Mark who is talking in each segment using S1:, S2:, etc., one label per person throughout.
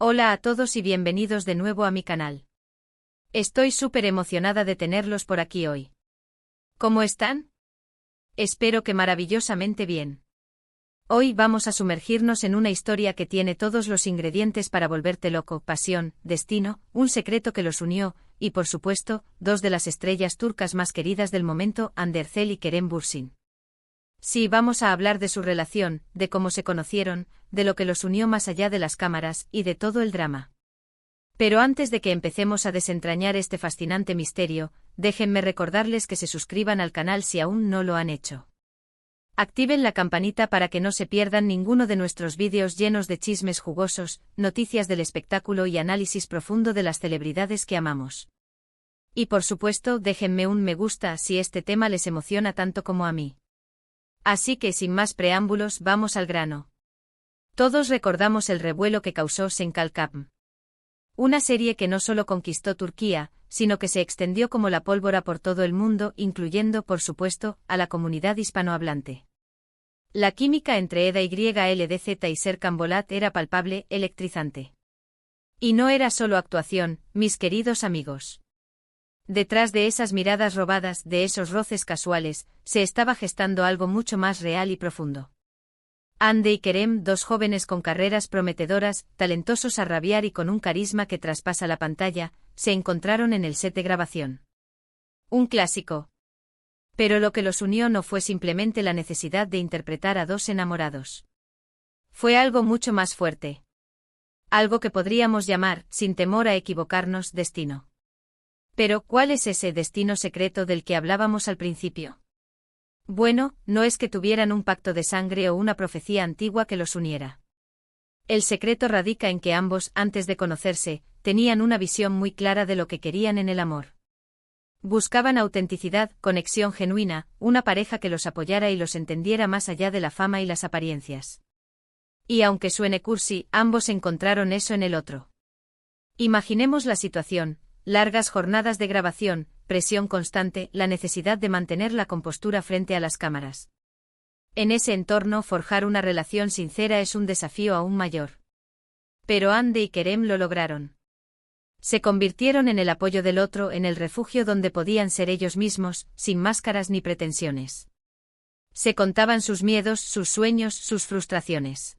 S1: Hola a todos y bienvenidos de nuevo a mi canal. Estoy súper emocionada de tenerlos por aquí hoy. ¿Cómo están? Espero que maravillosamente bien. Hoy vamos a sumergirnos en una historia que tiene todos los ingredientes para volverte loco: pasión, destino, un secreto que los unió, y por supuesto, dos de las estrellas turcas más queridas del momento, Hande Erçel y Kerem Bürsin. Sí, vamos a hablar de su relación, de cómo se conocieron, de lo que los unió más allá de las cámaras, y de todo el drama. Pero antes de que empecemos a desentrañar este fascinante misterio, déjenme recordarles que se suscriban al canal si aún no lo han hecho. Activen la campanita para que no se pierdan ninguno de nuestros vídeos llenos de chismes jugosos, noticias del espectáculo y análisis profundo de las celebridades que amamos. Y por supuesto, déjenme un me gusta si este tema les emociona tanto como a mí. Así que sin más preámbulos, vamos al grano. Todos recordamos el revuelo que causó Sen Kalkapm. Una serie que no solo conquistó Turquía, sino que se extendió como la pólvora por todo el mundo, incluyendo, por supuesto, a la comunidad hispanohablante. La química entre Eda YLDZ y Serkan Bolat era palpable, electrizante. Y no era solo actuación, mis queridos amigos. Detrás de esas miradas robadas, de esos roces casuales, se estaba gestando algo mucho más real y profundo. Hande y Kerem, dos jóvenes con carreras prometedoras, talentosos a rabiar y con un carisma que traspasa la pantalla, se encontraron en el set de grabación. Un clásico. Pero lo que los unió no fue simplemente la necesidad de interpretar a dos enamorados. Fue algo mucho más fuerte. Algo que podríamos llamar, sin temor a equivocarnos, destino. Pero, ¿cuál es ese destino secreto del que hablábamos al principio? Bueno, no es que tuvieran un pacto de sangre o una profecía antigua que los uniera. El secreto radica en que ambos, antes de conocerse, tenían una visión muy clara de lo que querían en el amor. Buscaban autenticidad, conexión genuina, una pareja que los apoyara y los entendiera más allá de la fama y las apariencias. Y aunque suene cursi, ambos encontraron eso en el otro. Imaginemos la situación: largas jornadas de grabación, presión constante, la necesidad de mantener la compostura frente a las cámaras. En ese entorno, forjar una relación sincera es un desafío aún mayor. Pero Hande y Kerem lo lograron. Se convirtieron en el apoyo del otro, en el refugio donde podían ser ellos mismos, sin máscaras ni pretensiones. Se contaban sus miedos, sus sueños, sus frustraciones.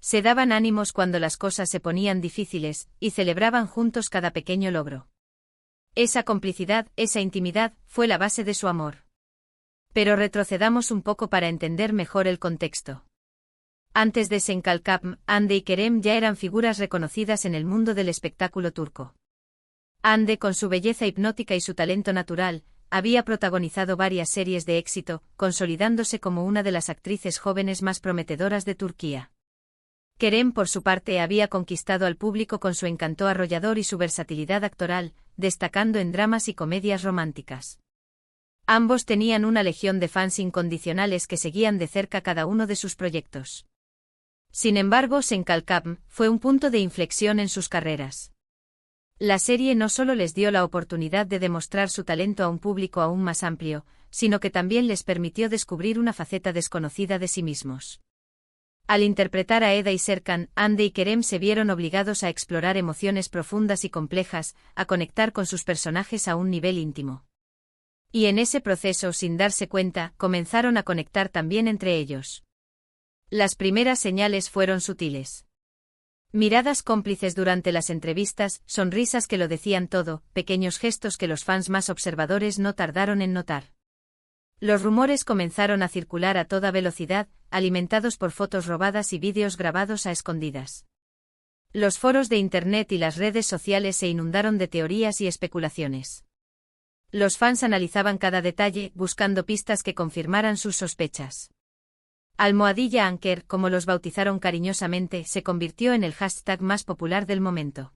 S1: Se daban ánimos cuando las cosas se ponían difíciles, y celebraban juntos cada pequeño logro. Esa complicidad, esa intimidad, fue la base de su amor. Pero retrocedamos un poco para entender mejor el contexto. Antes de Sen Kalkapm, Hande y Kerem ya eran figuras reconocidas en el mundo del espectáculo turco. Hande, con su belleza hipnótica y su talento natural, había protagonizado varias series de éxito, consolidándose como una de las actrices jóvenes más prometedoras de Turquía. Kerem, por su parte, había conquistado al público con su encanto arrollador y su versatilidad actoral, destacando en dramas y comedias románticas. Ambos tenían una legión de fans incondicionales que seguían de cerca cada uno de sus proyectos. Sin embargo, Sen Kalkapm fue un punto de inflexión en sus carreras. La serie no solo les dio la oportunidad de demostrar su talento a un público aún más amplio, sino que también les permitió descubrir una faceta desconocida de sí mismos. Al interpretar a Eda y Serkan, Hande y Kerem se vieron obligados a explorar emociones profundas y complejas, a conectar con sus personajes a un nivel íntimo. Y en ese proceso, sin darse cuenta, comenzaron a conectar también entre ellos. Las primeras señales fueron sutiles. Miradas cómplices durante las entrevistas, sonrisas que lo decían todo, pequeños gestos que los fans más observadores no tardaron en notar. Los rumores comenzaron a circular a toda velocidad, alimentados por fotos robadas y vídeos grabados a escondidas. Los foros de Internet y las redes sociales se inundaron de teorías y especulaciones. Los fans analizaban cada detalle, buscando pistas que confirmaran sus sospechas. Almohadilla Anker, como los bautizaron cariñosamente, se convirtió en el hashtag más popular del momento.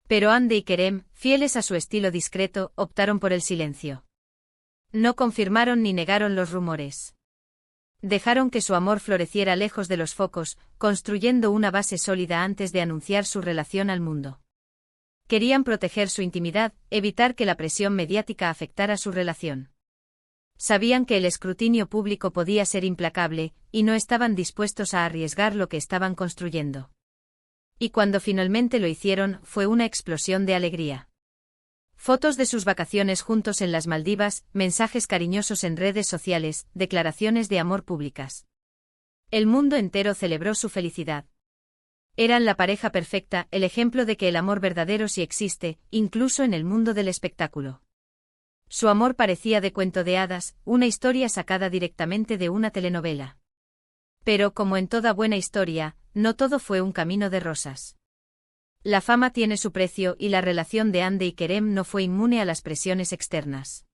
S1: Pero Hande y Kerem, fieles a su estilo discreto, optaron por el silencio. No confirmaron ni negaron los rumores. Dejaron que su amor floreciera lejos de los focos, construyendo una base sólida antes de anunciar su relación al mundo. Querían proteger su intimidad, evitar que la presión mediática afectara su relación. Sabían que el escrutinio público podía ser implacable, y no estaban dispuestos a arriesgar lo que estaban construyendo. Y cuando finalmente lo hicieron, fue una explosión de alegría. Fotos de sus vacaciones juntos en las Maldivas, mensajes cariñosos en redes sociales, declaraciones de amor públicas. El mundo entero celebró su felicidad. Eran la pareja perfecta, el ejemplo de que el amor verdadero sí existe, incluso en el mundo del espectáculo. Su amor parecía de cuento de hadas, una historia sacada directamente de una telenovela. Pero como en toda buena historia, no todo fue un camino de rosas. La fama tiene su precio y la relación de Hande y Kerem no fue inmune a las presiones externas.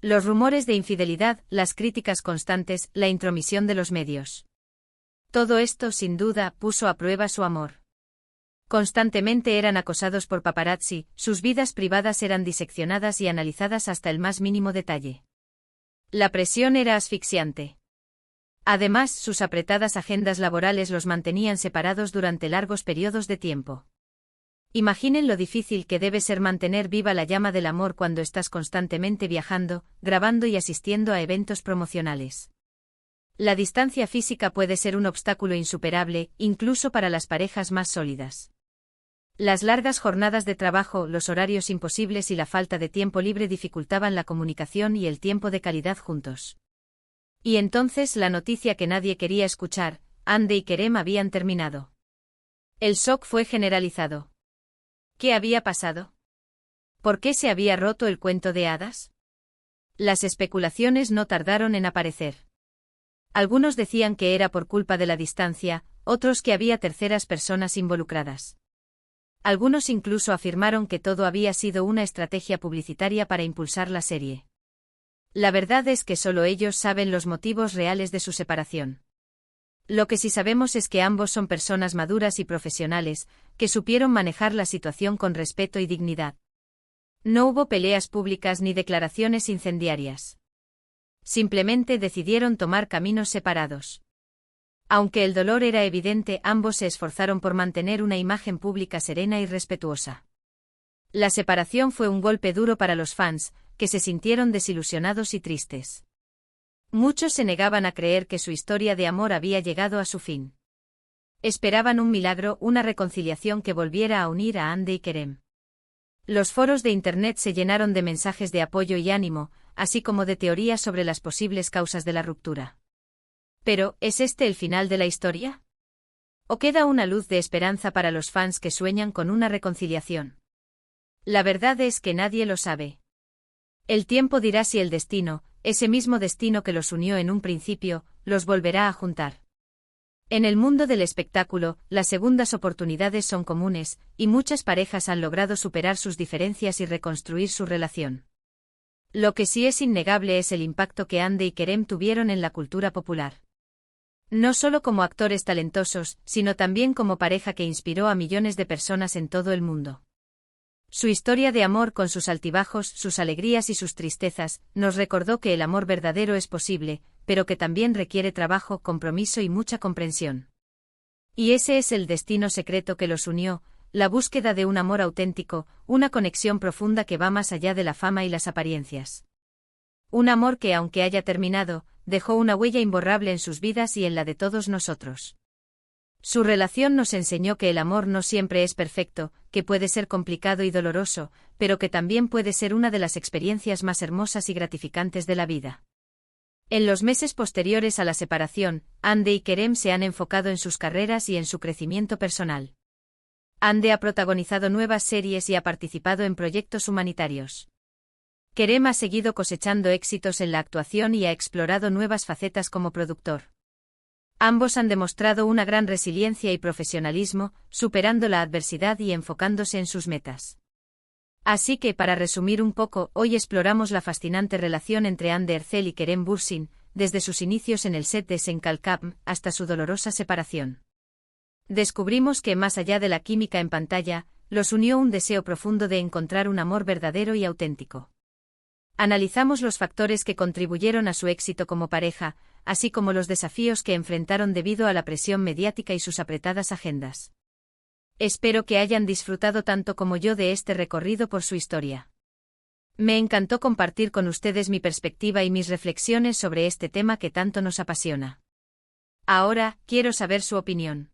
S1: Los rumores de infidelidad, las críticas constantes, la intromisión de los medios. Todo esto, sin duda, puso a prueba su amor. Constantemente eran acosados por paparazzi, sus vidas privadas eran diseccionadas y analizadas hasta el más mínimo detalle. La presión era asfixiante. Además, sus apretadas agendas laborales los mantenían separados durante largos periodos de tiempo. Imaginen lo difícil que debe ser mantener viva la llama del amor cuando estás constantemente viajando, grabando y asistiendo a eventos promocionales. La distancia física puede ser un obstáculo insuperable, incluso para las parejas más sólidas. Las largas jornadas de trabajo, los horarios imposibles y la falta de tiempo libre dificultaban la comunicación y el tiempo de calidad juntos. Y entonces la noticia que nadie quería escuchar: Hande y Kerem habían terminado. El shock fue generalizado. ¿Qué había pasado? ¿Por qué se había roto el cuento de hadas? Las especulaciones no tardaron en aparecer. Algunos decían que era por culpa de la distancia, otros que había terceras personas involucradas. Algunos incluso afirmaron que todo había sido una estrategia publicitaria para impulsar la serie. La verdad es que solo ellos saben los motivos reales de su separación. Lo que sí sabemos es que ambos son personas maduras y profesionales, que supieron manejar la situación con respeto y dignidad. No hubo peleas públicas ni declaraciones incendiarias. Simplemente decidieron tomar caminos separados. Aunque el dolor era evidente, ambos se esforzaron por mantener una imagen pública serena y respetuosa. La separación fue un golpe duro para los fans, que se sintieron desilusionados y tristes. Muchos se negaban a creer que su historia de amor había llegado a su fin. Esperaban un milagro, una reconciliación que volviera a unir a Hande y Kerem. Los foros de Internet se llenaron de mensajes de apoyo y ánimo, así como de teorías sobre las posibles causas de la ruptura. Pero, ¿es este el final de la historia? ¿O queda una luz de esperanza para los fans que sueñan con una reconciliación? La verdad es que nadie lo sabe. El tiempo dirá si el destino, ese mismo destino que los unió en un principio, los volverá a juntar. En el mundo del espectáculo, las segundas oportunidades son comunes, y muchas parejas han logrado superar sus diferencias y reconstruir su relación. Lo que sí es innegable es el impacto que Hande y Kerem tuvieron en la cultura popular. No solo como actores talentosos, sino también como pareja que inspiró a millones de personas en todo el mundo. Su historia de amor, con sus altibajos, sus alegrías y sus tristezas, nos recordó que el amor verdadero es posible, pero que también requiere trabajo, compromiso y mucha comprensión. Y ese es el destino secreto que los unió, la búsqueda de un amor auténtico, una conexión profunda que va más allá de la fama y las apariencias. Un amor que, aunque haya terminado, dejó una huella imborrable en sus vidas y en la de todos nosotros. Su relación nos enseñó que el amor no siempre es perfecto, que puede ser complicado y doloroso, pero que también puede ser una de las experiencias más hermosas y gratificantes de la vida. En los meses posteriores a la separación, Hande y Kerem se han enfocado en sus carreras y en su crecimiento personal. Hande ha protagonizado nuevas series y ha participado en proyectos humanitarios. Kerem ha seguido cosechando éxitos en la actuación y ha explorado nuevas facetas como productor. Ambos han demostrado una gran resiliencia y profesionalismo, superando la adversidad y enfocándose en sus metas. Así que, para resumir un poco, hoy exploramos la fascinante relación entre Hande Erçel y Kerem Bürsin, desde sus inicios en el set de Sen Kalkam hasta su dolorosa separación. Descubrimos que, más allá de la química en pantalla, los unió un deseo profundo de encontrar un amor verdadero y auténtico. Analizamos los factores que contribuyeron a su éxito como pareja, así como los desafíos que enfrentaron debido a la presión mediática y sus apretadas agendas. Espero que hayan disfrutado tanto como yo de este recorrido por su historia. Me encantó compartir con ustedes mi perspectiva y mis reflexiones sobre este tema que tanto nos apasiona. Ahora, quiero saber su opinión.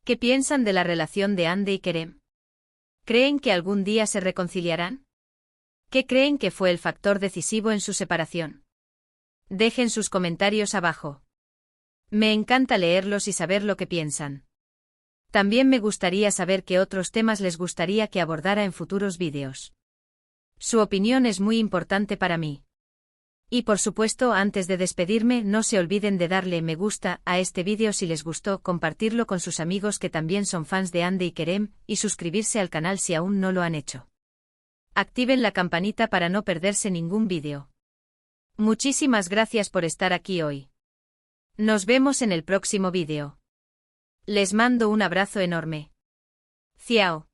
S1: ¿Qué piensan de la relación de Ande y Kerem? ¿Creen que algún día se reconciliarán? ¿Qué creen que fue el factor decisivo en su separación? Dejen sus comentarios abajo. Me encanta leerlos y saber lo que piensan. También me gustaría saber qué otros temas les gustaría que abordara en futuros vídeos. Su opinión es muy importante para mí. Y por supuesto, antes de despedirme, no se olviden de darle me gusta a este vídeo si les gustó, compartirlo con sus amigos que también son fans de Ande y Kerem, y suscribirse al canal si aún no lo han hecho. Activen la campanita para no perderse ningún vídeo. Muchísimas gracias por estar aquí hoy. Nos vemos en el próximo vídeo. Les mando un abrazo enorme. Ciao.